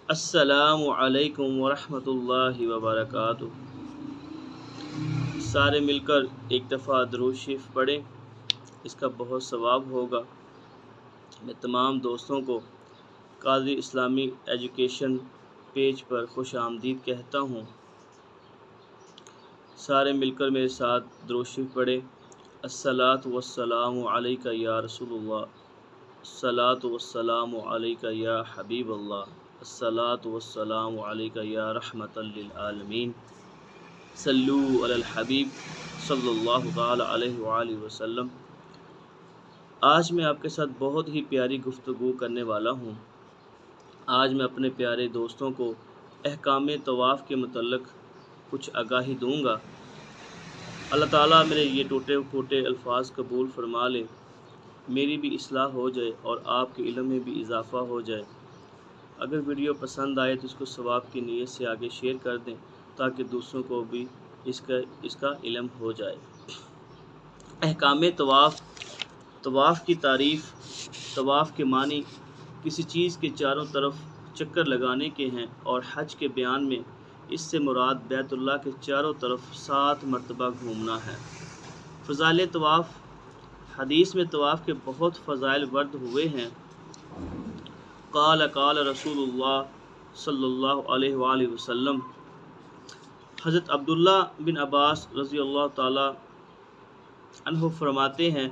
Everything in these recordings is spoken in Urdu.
السلام علیکم ورحمۃ اللہ وبرکاتہ۔ سارے مل کر ایک دفعہ درود شریف پڑھیں، اس کا بہت ثواب ہوگا۔ میں تمام دوستوں کو قادری اسلامی ایجوکیشن پیج پر خوش آمدید کہتا ہوں۔ سارے مل کر میرے ساتھ درود شریف پڑھیں۔ الصلاۃ والسلام علیک یا رسول اللہ، الصلاۃ والسلام علیک یا حبیب اللہ، الصلاۃ والسلام علیک یا رحمۃ للعالمین، صلو علی الحبیب صلی اللہ تعالی علیہ وآلہ وسلم۔ آج میں آپ کے ساتھ بہت ہی پیاری گفتگو کرنے والا ہوں۔ آج میں اپنے پیارے دوستوں کو احکام طواف کے متعلق کچھ آگاہی دوں گا۔ اللہ تعالیٰ میرے یہ ٹوٹے پھوٹے الفاظ قبول فرما لے، میری بھی اصلاح ہو جائے اور آپ کے علم میں بھی اضافہ ہو جائے۔ اگر ویڈیو پسند آئے تو اس کو ثواب کی نیت سے آگے شیئر کر دیں تاکہ دوسروں کو بھی اس کا علم ہو جائے۔ احکام طواف، طواف کی تعریف، طواف کے معنی کسی چیز کے چاروں طرف چکر لگانے کے ہیں، اور حج کے بیان میں اس سے مراد بیت اللہ کے چاروں طرف 7 مرتبہ گھومنا ہے۔ فضائل طواف، حدیث میں طواف کے بہت فضائل ورد ہوئے ہیں۔ قال رسول اللہ صلی اللہ علیہ وآلہ وسلم، حضرت عبداللہ بن عباس رضی اللہ تعالی عنہ فرماتے ہیں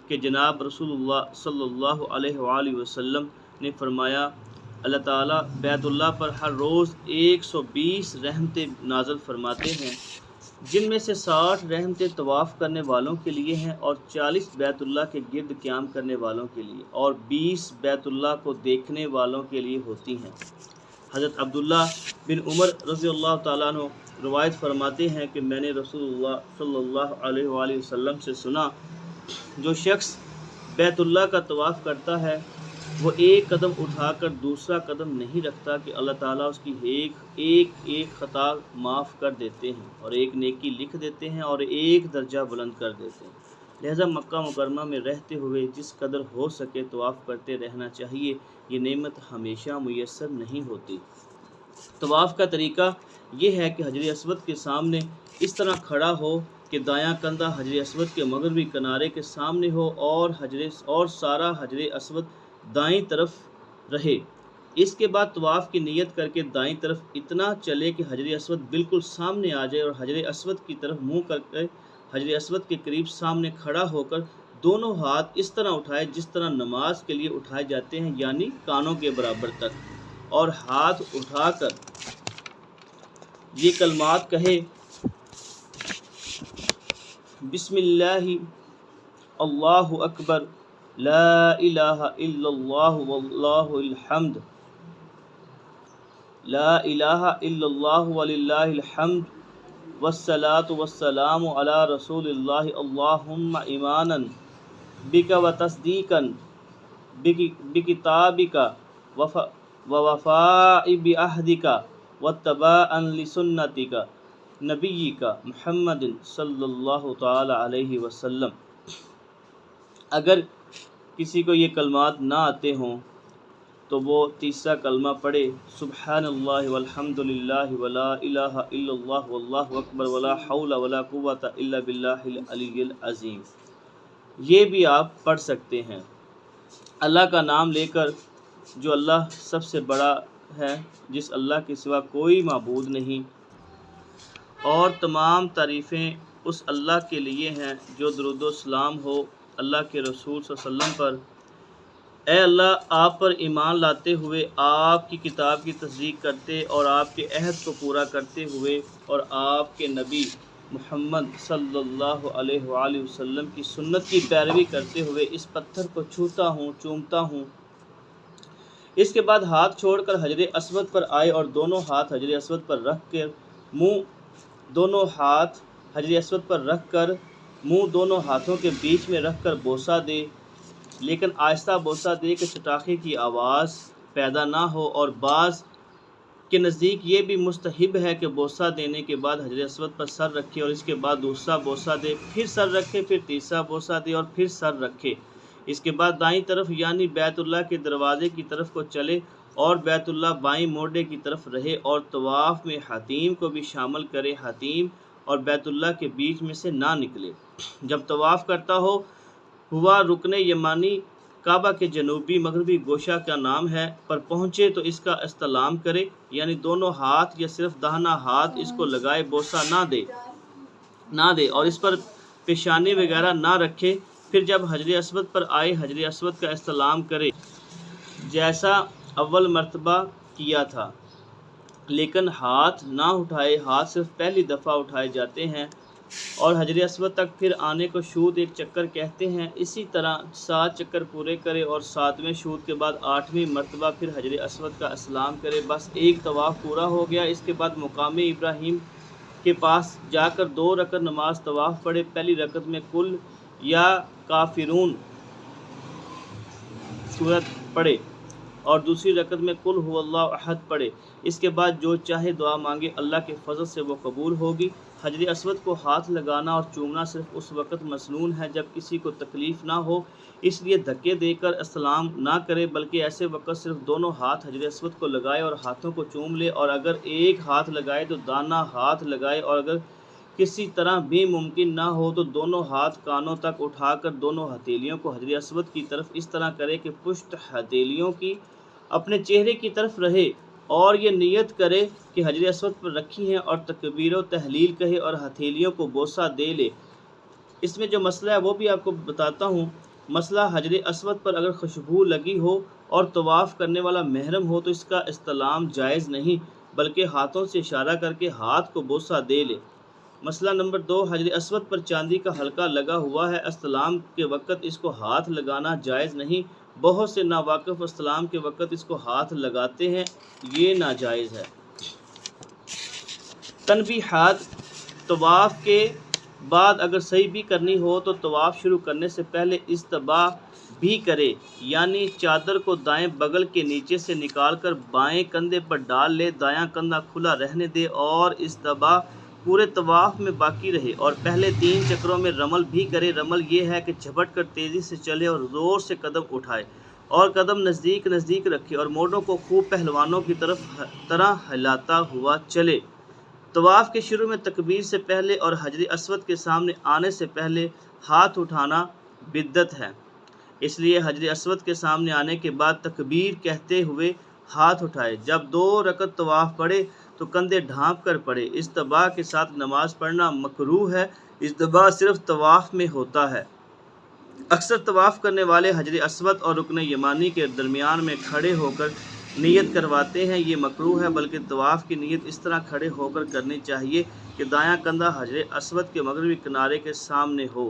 کہ جناب رسول اللہ صلی اللہ علیہ وآلہ وسلم نے فرمایا، اللہ تعالیٰ بیت اللہ پر ہر روز 120 رحمتیں نازل فرماتے ہیں، جن میں سے 60 رحمتیں طواف کرنے والوں کے لیے ہیں اور 40 بیت اللہ کے گرد قیام کرنے والوں کے لیے اور 20 بیت اللہ کو دیکھنے والوں کے لیے ہوتی ہیں۔ حضرت عبداللہ بن عمر رضی اللہ تعالیٰ عنہ روایت فرماتے ہیں کہ میں نے رسول اللہ صلی اللہ علیہ وآلہ وسلم سے سنا، جو شخص بیت اللہ کا طواف کرتا ہے وہ ایک قدم اٹھا کر دوسرا قدم نہیں رکھتا کہ اللہ تعالیٰ اس کی ایک خطا معاف کر دیتے ہیں اور ایک نیکی لکھ دیتے ہیں اور ایک درجہ بلند کر دیتے ہیں۔ لہذا مکہ مکرمہ میں رہتے ہوئے جس قدر ہو سکے طواف کرتے رہنا چاہیے، یہ نعمت ہمیشہ میسر نہیں ہوتی۔ طواف کا طریقہ یہ ہے کہ حجر اسود کے سامنے اس طرح کھڑا ہو کہ دایاں کندھا حجر اسود کے مغربی کنارے کے سامنے ہو اور سارا حجر اسود دائیں طرف رہے۔ اس کے بعد طواف کی نیت کر کے دائیں طرف اتنا چلے کہ حجر اسود بالکل سامنے آ جائے اور حجر اسود کی طرف منہ کر کے حجر اسود کے قریب سامنے کھڑا ہو کر دونوں ہاتھ اس طرح اٹھائے جس طرح نماز کے لیے اٹھائے جاتے ہیں، یعنی کانوں کے برابر تک، اور ہاتھ اٹھا کر یہ کلمات کہے، بسم اللہ اللہ اکبر، لا الہ الا اللہ واللہ الحمد، لا الہ الا اللہ وللہ الحمد، والصلاۃ والسلام علی رسول اللہ، اللہم ایمانا بک وتصدیقا بکتابک ووفاء بعہدک واتباعا لسنتک نبیک محمد صلی اللہ تعالی علیہ وسلم۔ اگر کسی کو یہ کلمات نہ آتے ہوں تو وہ تیسرا کلمہ پڑھے، سبحان اللہ والحمد للہ ولا الہ الا اللہ واللہ اکبر ولا حول ولا قوۃ الا باللہ العلی العظیم۔ یہ بھی آپ پڑھ سکتے ہیں۔ اللہ کا نام لے کر، جو اللہ سب سے بڑا ہے، جس اللہ کے سوا کوئی معبود نہیں، اور تمام تعریفیں اس اللہ کے لیے ہیں جو درود و سلام ہو اللہ کے رسول صلی اللہ علیہ وسلم پر۔ اے اللہ، آپ پر ایمان لاتے ہوئے، آپ کی کتاب کی تصدیق کرتے اور آپ کے عہد کو پورا کرتے ہوئے اور آپ کے نبی محمد صلی اللہ علیہ وآلہ وسلم کی سنت کی پیروی کرتے ہوئے اس پتھر کو چھوتا ہوں، چومتا ہوں۔ اس کے بعد ہاتھ چھوڑ کر حجر اسود پر آئے اور دونوں ہاتھ حجر اسود پر رکھ کر منہ دونوں ہاتھوں کے بیچ میں رکھ کر بوسہ دے، لیکن آہستہ بوسہ دے کہ چٹاخے کی آواز پیدا نہ ہو، اور بعض کے نزدیک یہ بھی مستحب ہے کہ بوسہ دینے کے بعد حجر اسود پر سر رکھے اور اس کے بعد دوسرا بوسہ دے، پھر سر رکھے، پھر تیسرا بوسہ دے اور پھر سر رکھے۔ اس کے بعد دائیں طرف یعنی بیت اللہ کے دروازے کی طرف کو چلے اور بیت اللہ بائیں موڑے کی طرف رہے اور طواف میں حتیم کو بھی شامل کرے، حتیم اور بیت اللہ کے بیچ میں سے نہ نکلے۔ جب طواف کرتا ہوا رکن یمانی کعبہ کے جنوبی مغربی گوشہ کا نام ہے پر پہنچے تو اس کا استلام کرے، یعنی دونوں ہاتھ یا صرف داہنا ہاتھ اس کو لگائے، بوسہ نہ دے اور اس پر پیشانی وغیرہ نہ رکھے۔ پھر جب حجر اسود پر آئے حجر اسود کا استلام کرے جیسا اول مرتبہ کیا تھا، لیکن ہاتھ نہ اٹھائے، ہاتھ صرف پہلی دفعہ اٹھائے جاتے ہیں اور حجر اسود تک پھر آنے کو شوط ایک چکر کہتے ہیں۔ اسی طرح 7 چکر پورے کرے اور 7ویں شوط کے بعد 8ویں مرتبہ پھر حجر اسود کا استلام کرے، بس ایک طواف پورا ہو گیا۔ اس کے بعد مقام ابراہیم کے پاس جا کر 2 رکعت نماز طواف پڑھے، پہلی رکعت میں کل یا کافرون سورت پڑھے اور دوسری رکعت میں قل هو اللہ احد پڑھے۔ اس کے بعد جو چاہے دعا مانگے، اللہ کے فضل سے وہ قبول ہوگی۔ حجر اسود کو ہاتھ لگانا اور چومنا صرف اس وقت مسنون ہے جب کسی کو تکلیف نہ ہو، اس لیے دھکے دے کر استلام نہ کرے، بلکہ ایسے وقت صرف دونوں ہاتھ حجر اسود کو لگائے اور ہاتھوں کو چوم لے، اور اگر ایک ہاتھ لگائے تو دانا ہاتھ لگائے، اور اگر کسی طرح بھی ممکن نہ ہو تو دونوں ہاتھ کانوں تک اٹھا کر دونوں ہتھیلیوں کو حجر اسود کی طرف اس طرح کرے کہ پشت ہتھیلیوں کی اپنے چہرے کی طرف رہے، اور یہ نیت کرے کہ حجر اسود پر رکھی ہیں، اور تکبیر و تحلیل کہے اور ہتھیلیوں کو بوسہ دے لے۔ اس میں جو مسئلہ ہے وہ بھی آپ کو بتاتا ہوں۔ مسئلہ حجر اسود پر اگر خوشبو لگی ہو اور طواف کرنے والا محرم ہو تو اس کا استلام جائز نہیں، بلکہ ہاتھوں سے اشارہ کر کے ہاتھ کو بوسہ دے لے۔ مسئلہ نمبر 2، حجر اسود پر چاندی کا حلقہ لگا ہوا ہے، استلام کے وقت اس کو ہاتھ لگانا جائز نہیں۔ بہت سے ناواقف استلام کے وقت اس کو ہاتھ لگاتے ہیں، یہ ناجائز ہے۔ تنبیہات: طواف کے بعد اگر سعی بھی کرنی ہو تو طواف شروع کرنے سے پہلے استباح بھی کرے، یعنی چادر کو دائیں بغل کے نیچے سے نکال کر بائیں کندھے پر ڈال لے، دایاں کندھا کھلا رہنے دے اور استباح پورے طواف میں باقی رہے، اور پہلے 3 چکروں میں رمل بھی کرے۔ رمل یہ ہے کہ جھپٹ کر تیزی سے چلے اور زور سے قدم اٹھائے اور قدم نزدیک رکھے اور موڑوں کو خوب پہلوانوں کی طرح ہلاتا ہوا چلے۔ طواف کے شروع میں تکبیر سے پہلے اور حجر اسود کے سامنے آنے سے پہلے ہاتھ اٹھانا بدعت ہے، اس لیے حجر اسود کے سامنے آنے کے بعد تکبیر کہتے ہوئے ہاتھ اٹھائے۔ جب 2 رکعت طواف پڑھے تو کندھے ڈھانپ کر پڑھے۔ استباح کے ساتھ نماز پڑھنا مکروہ ہے، استباح صرف طواف میں ہوتا ہے۔ اکثر طواف کرنے والے حجر اسود اور رکن یمانی کے درمیان میں کھڑے ہو کر نیت کرواتے ہیں، یہ مکروہ ہے، بلکہ طواف کی نیت اس طرح کھڑے ہو کر کرنی چاہیے کہ دایاں کندھا حجر اسود کے مغربی کنارے کے سامنے ہو۔